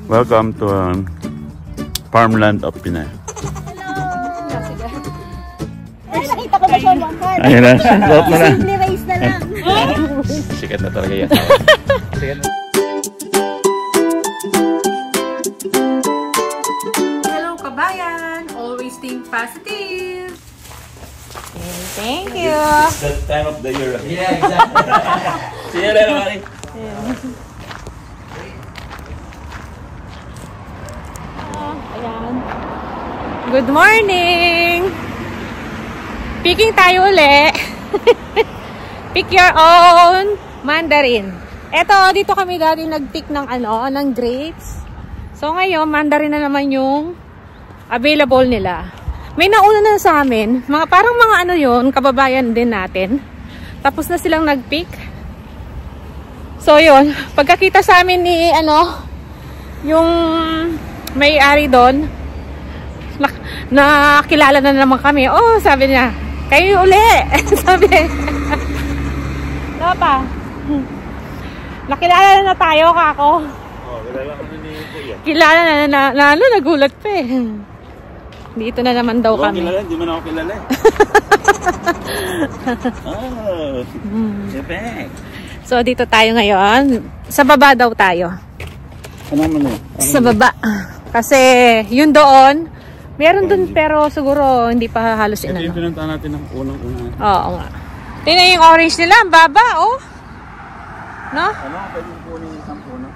Welcome to farmland of Pinay. Ay, nakita ko na siya one. Ayun na, suot mo na. Simple ways na lang. Sikat na talaga yan. Hello kabayan! Always think positive! Okay, thank you! It's that time of the year. Yeah, exactly. See you later, Mari. Ayan. Good morning! Picking tayo uli. Pick your own mandarin. Eto, dito kami dati nag-pick ng ng grapes. So ngayon, mandarin na naman yung available nila. May nauna na sa amin, parang mga yun, kababayan din natin. Tapos na silang nag-pick. So yun, pagkakita sa amin ni yung may-ari doon, nakilala na naman kami. Oh, sabi niya, kayo uli. Sabi. Pa. Nakilala na tayo, kako. Oh, kilala ka na ni Kuya. Kilala na nagulat pa eh. Dito na naman daw kami. Kilala, hindi man ako kilala eh. Oh, perfect. So, dito tayo ngayon. Sa baba daw tayo. Ano naman eh? Sa baba. Kasi, yun doon, meron doon pero siguro hindi pa halos Ito yung pinuntahan natin ng unang-una. Oo nga. Tingnan yung orange nila, ang baba, oh. No? Ano, pwede yung kunin yung isang puno?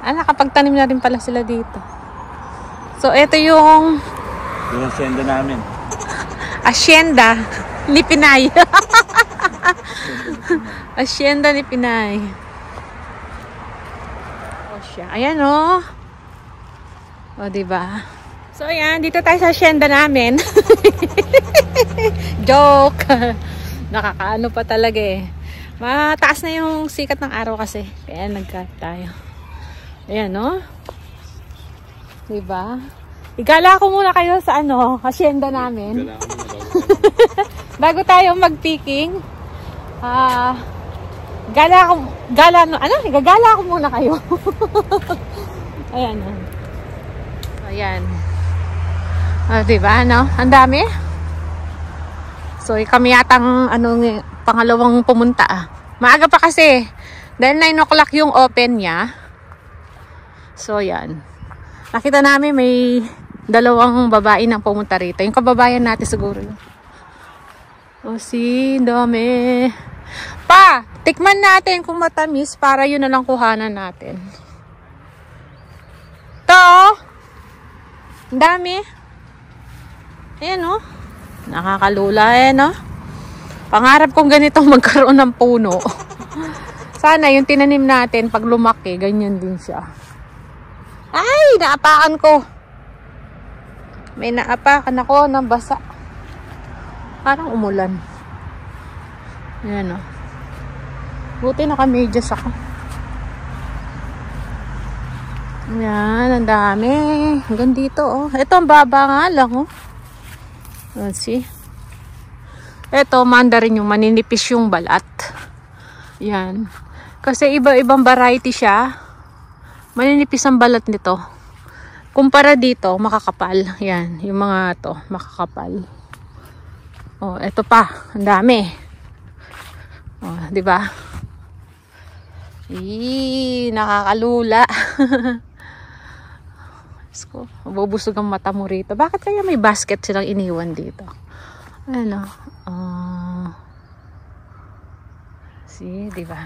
Nakapagtanim na rin pala sila dito. So, ito yung Yung asyenda namin. asyenda ni Pinay. Asyenda ni Pinay. Oh, siya. Ayan, oh. O, diba? So, ayan. Dito tayo sa asyenda namin. Joke. Nakakaano pa talaga eh. Mataas na yung sikat ng araw kasi. Kaya nag-cut tayo. Ayan, no? Diba? Igala ko muna kayo sa asyenda namin. Bago tayo mag-picking. Igagala ko muna kayo. Ayan, no? Ayan. Diba, no? Ang dami. So, kami yatang pangalawang pumunta. Maaga pa kasi. Dahil 9 o'clock yung open niya. So, yan. Nakita namin may dalawang babae nang pumunta rito. Yung kababayan natin siguro. O, dami. Pa, tikman natin kung matamis para yun na lang kuhanan natin. Ang dami. Ayan, no? Nakakalula, no? Pangarap kong ganitong magkaroon ng puno. Sana yung tinanim natin, pag lumaki, ganyan din siya. Ay, naapakan ko. May naapakan ako ng basa. Parang umulan. Ayan, no? Buti naka-medyas ako. Ayan, ang dami. Hanggang dito, oh. Ito, ang baba nga lang, oh. Let's see. Ito, mandarin yung maninipis yung balat. Yan. Kasi iba-ibang variety siya. Maninipis ang balat nito. Kumpara dito, makakapal. Yan, yung mga to, makakapal. Oh, ito pa. Ang dami. Oh, di ba? Nakakalula. Mabubusog ang mata mo rito. Bakit kaya may basket silang iniwan dito? Ano? See, di ba?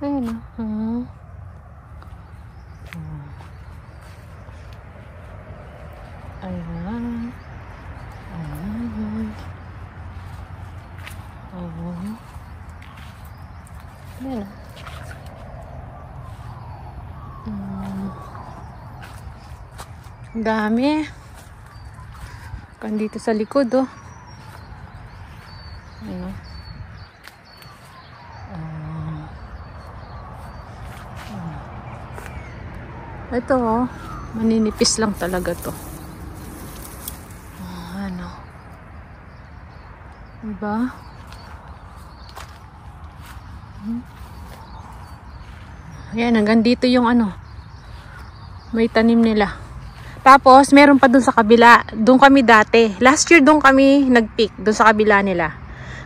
Ano? Ayan. Ayan. Ang dami. Kan dito sa likod, oh. Ayan. Ito, oh. Maninipis lang talaga to. Diba? Ayan, hanggang dito yung ano. May tanim nila. Tapos, meron pa dun sa kabila. Doon kami dati. Last year doon kami nag-pick. Doon sa kabila nila.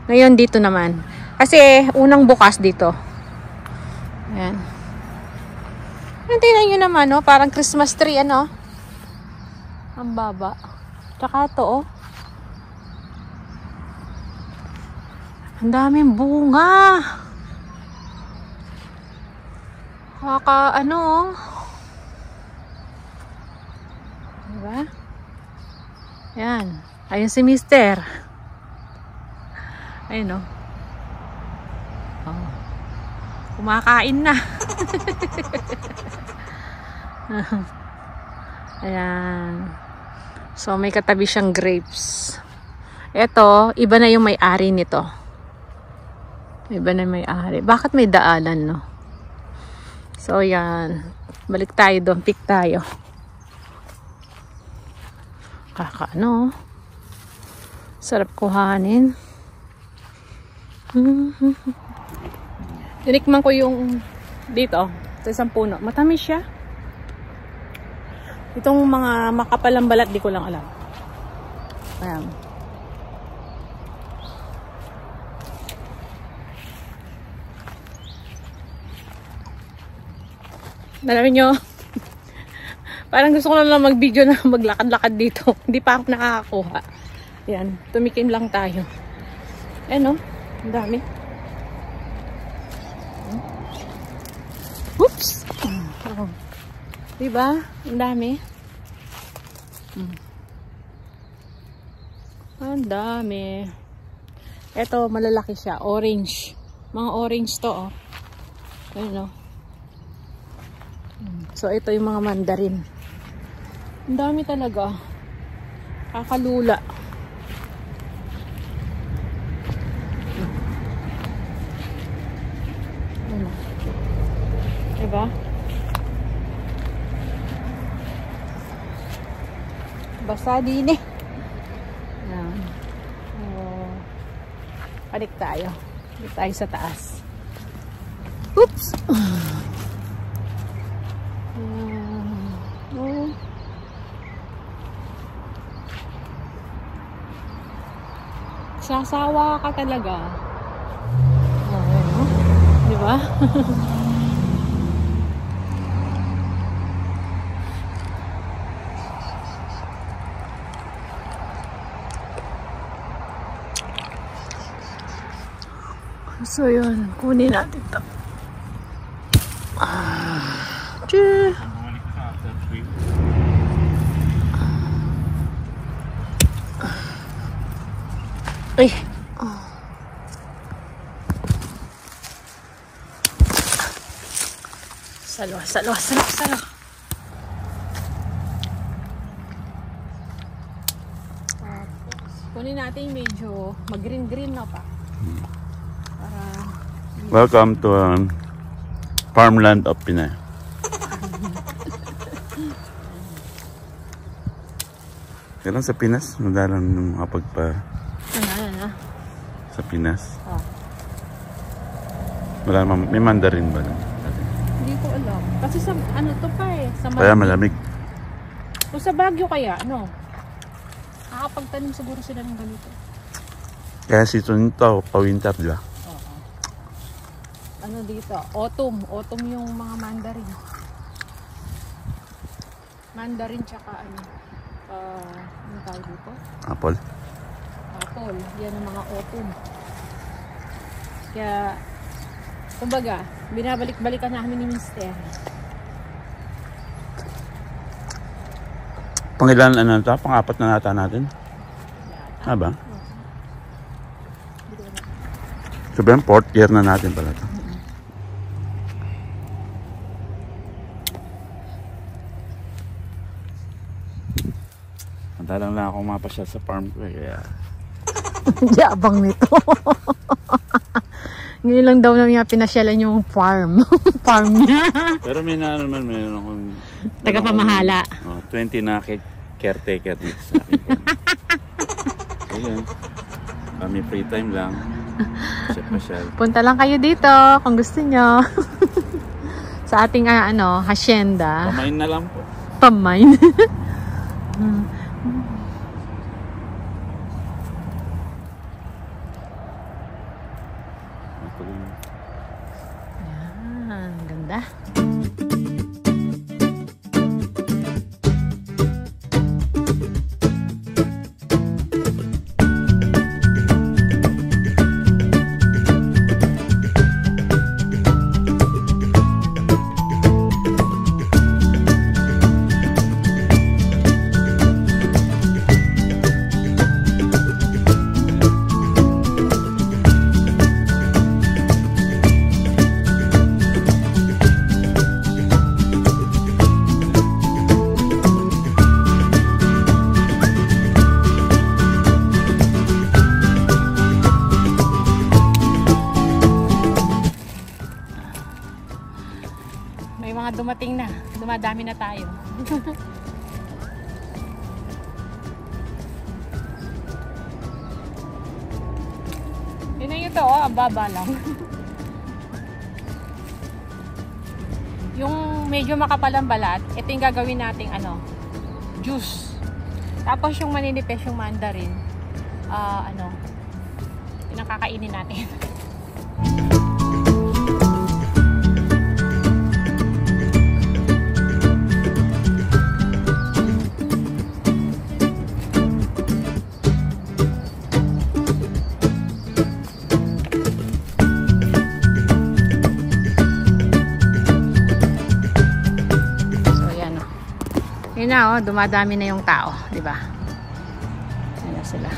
Ngayon, dito naman. Kasi, unang bukas dito. Ayan. Tingnan nyo naman, no? Parang Christmas tree, ano? Ang baba. Tsaka ito, oh. Ang daming bunga. Ano, oh. Diba? Yan. Ayun si Mister. Ayun, oh. Oh. Kumakain na. Ayan. So, may katabi siyang grapes. Ito, iba na yung may-ari nito. Iba na yung may-ari. Bakit may daanan, no? So, yan. Balik tayo doon. Pick tayo. Ano? Sarap kuhanin. Tinikman ko yung dito. Sa isang puno. Matamis siya. Itong mga makapalang balat, di ko lang alam. Ayan. Nalamin nyo, parang gusto ko na lang mag-video na maglakad-lakad dito. Hindi pa ako nakakakuha. Ayan, tumikim lang tayo. Ayan, oh, ang dami. Oops! Oh. Diba? Ang dami. Ang dami. Ito, malalaki siya. Orange. Mga orange to, oh. Ayun, oh. So, ito yung mga mandarin. Ang dami talaga. Kakalula. Ayun. Diba? Basa din eh. Ayan. Oh. Balik tayo. Balik tayo sa taas. Oops! Oh. Sasawa ka talaga. Oh, diba? So yun, kunin natin ito. Ay. Salo. Kunin natin medyo mag-green na pa. Welcome to farmland of Pinay. Kailan sa Pinas? Madalang nung makapagpa... Ano? Sa Pinas? Oh. May mandarin ba? Hindi ko alam. Kasi sa ano to pa eh. Sa Kaya malamig. O sa Baguio kaya, no? Nakapagtanim siguro sila ng ganito. Kaya season nito, pa-winter, di ba? Ano dito? Autumn. Autumn yung mga mandarin. Mandarin tsaka ano? Ano tawag dito? Apple. Apple. Yan ang mga autumn. Kaya, kumbaga, binabalik-balikan namin ni Mister. Pangilan ano ito? Pang-apat na nata natin? Ba? Sabihin, 4th year na natin pala ito. Madalang lang akong mapasyal sa farm ko kaya... Yabang nito. Ngayon lang daw namin pinasyalan yung farm. Farm niya. Pero may naman, mayroon akong... Tagapamahala. 20 na caretaker dito sa akin. Ayun. Kami free time lang. Pasyal. Punta lang kayo dito kung gusto nyo. sa ating hacienda. Pamain na lang po. Pamain. Yan, ganda. Dumating na. Dumadami na tayo. Yun na ito, ang baba lang. Yung medyo makapal ang balat, ito yung gagawin nating juice. Tapos yung maninipis yung mandarin, yun ang kakainin natin. Yun na, dumadami na yung tao, di ba? Ayan na sila.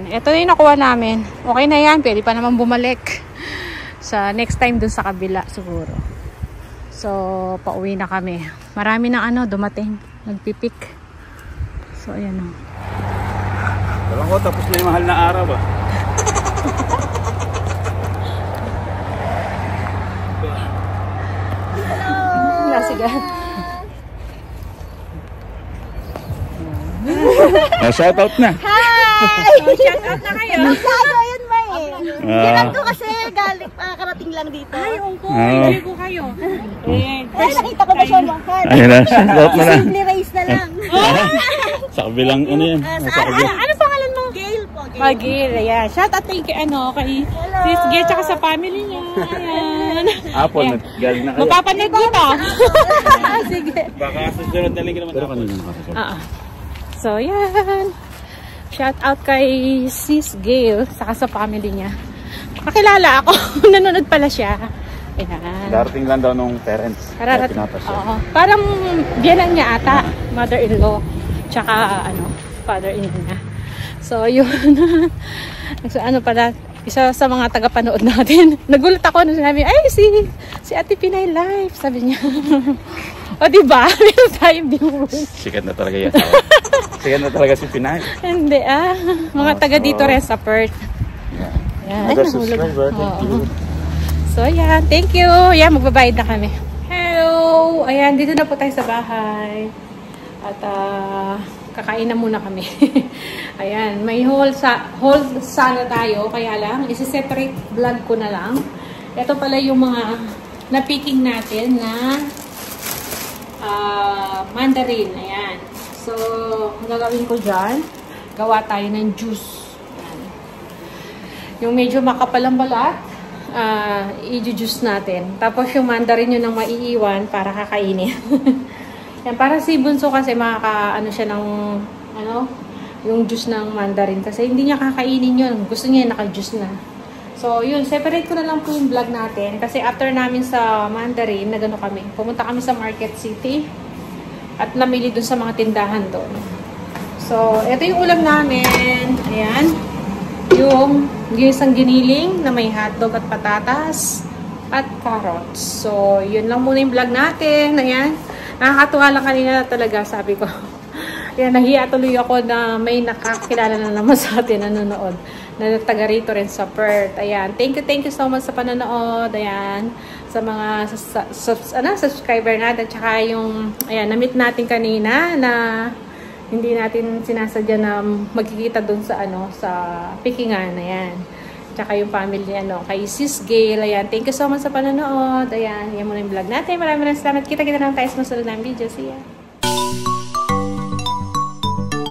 Ito na yung nakuha namin. Okay na yan. Pwede pa naman bumalik sa next time dun sa kabila siguro. So, pauwi na kami. Marami na dumating. Nagpipik. So, ayan o. Alam ko, tapos na yung mahal na araw ba? Hello! Sige. Shoutout na. Hi! Shout out na kayo. Masyado yun, May. Ginag ko kasi galing, karating lang dito. Ay, ungko. Hindi ko kayo. Ay, nakita ko ba siya mahal? Ayun na, shoutout mo na. Simple race na lang. Sa kabilang yan. Ano pangalan mo? Gail po, Gail. Magil, ayan. Shout out kay Sis Gail tsaka sa family niya. Ayan. Apple, galing na kayo. Mapapanood dito. Sige. Baka susunod na linggo naman. Pero kanina nakasasal. So, yan. Shout out kay Sis Gail saka sa family niya. Kakilala ako. Nanonood pala siya. Ayan. Darating lang daw nung parents. Oo. Parang biyanan niya ata. Mother-in-law. Tsaka father-in-law niya. So, yun. So, pala, isa sa mga tagapanood natin. Nagulat ako nung sinabi, ay, si Ate Pinay Live. Sabi niya. O, diba? Meron tayong viewers. Sikat na talaga yan. Sikat na talaga si Pinay. Hindi mga taga dito rin sa Perth. Yeah. Another subscriber. Thank you. So, ayan. Thank you. Ayan, magbabayad na kami. Hello! Ayan, dito na po tayo sa bahay. At, kakain na muna kami. Ayan, may haul sana tayo. Kaya lang, isi-separate vlog ko na lang. Ito pala yung mga na-picking natin na mandarin. Ayan. So, ang gagawin ko dyan, gawa tayo ng juice. Ayan. Yung medyo makapal ang balat, i-juice natin. Tapos yung mandarin yun ang maiiwan para kakainin. Yan, para si Bunso kasi makaka-ano siya ng yung juice ng mandarin kasi hindi niya kakainin yun. Gusto niya naka-juice na. So, yun, separate ko na lang po yung vlog natin kasi after namin sa mandarin, nagano kami. Pumunta kami sa Market City at namili dun sa mga tindahan doon. So, ito yung ulam namin. Ayan. Yung isang giniling na may hotdog at patatas at carrots. So, yun lang muna yung vlog natin. Ayan. Nakakatuwa lang kanina talaga, sabi ko. Ayan, nahiya tuloy ako na may nakakilala na naman sa atin nanonood. Na taga rito rin sa Perth. Ayan. Thank you so much sa panonood. Ayan. Sa mga subscriber natin. Tsaka yung, ayan, na-meet natin kanina na hindi natin sinasadya na magkikita dun sa, sa Pikingan. Ayan. Tsaka yung family, kay Sis Gail. Ayan. Thank you so much sa panonood. Ayan. Yan muna yung vlog natin. Maraming salamat. Kita-kita lang tayo sa masunod na video. See ya.